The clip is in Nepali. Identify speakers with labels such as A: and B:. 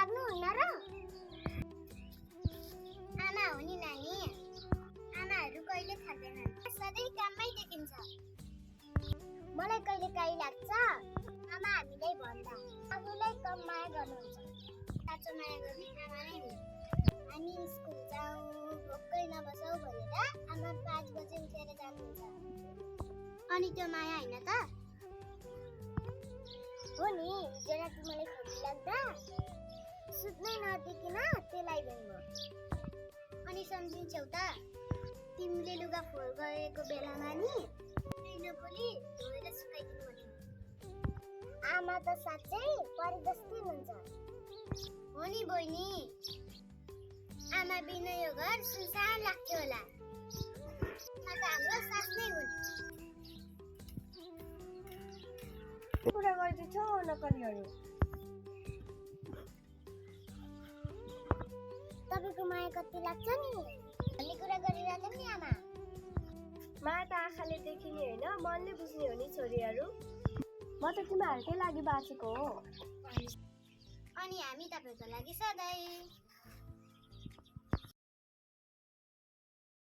A: लाग्नुहुन्न र? आमा हो नि नानी, आमाहरू कहिले थाक्दैनन्, सधैँ काममै देखिन्छ। मलाई कहिले काहीँ लाग्छ आमा हामीलाई भन्दा आफूलाई कम माया गर्नुहुन्छ। साँचो माया गर्ने आमा नै हुन्। हामी स्कुल जाउँ भोकै नबसौँ भनेर आमा 5 बजे उठेर जानुहुन्छ। अनि त्यो माया होइन त? हो नि, हिजो राति मलाई खोकी लाग्दा सुत्नै नदिकिन तेलाइदिनु भयो। अनि सम्झिन्छौ त तिमीले लुगा फोहोर गरेको बेलामा नि नबोली धोएर सुकाइदिनु भन्यो। आमा त साँच्चै परी जस्तै हुन्छ। हो नि बहिनी, आमा बिना यो घर सुनसान लाग्थ्यो होला। आमा त हाम्रो सास नै हुन्।
B: कुरा गर्दैछौ नकलीहरू?
A: तपाईँको माया कति लाग्छ नि भन्ने कुरा गरिरहेको नि आमा।
B: माया त आँखाले देखिने होइन, मनले बुझ्ने हो नि छोरीहरू। म त तिमीहरूकै लागि बाँचेको हो।
A: अनि हामी तपाईँको लागि सधैँ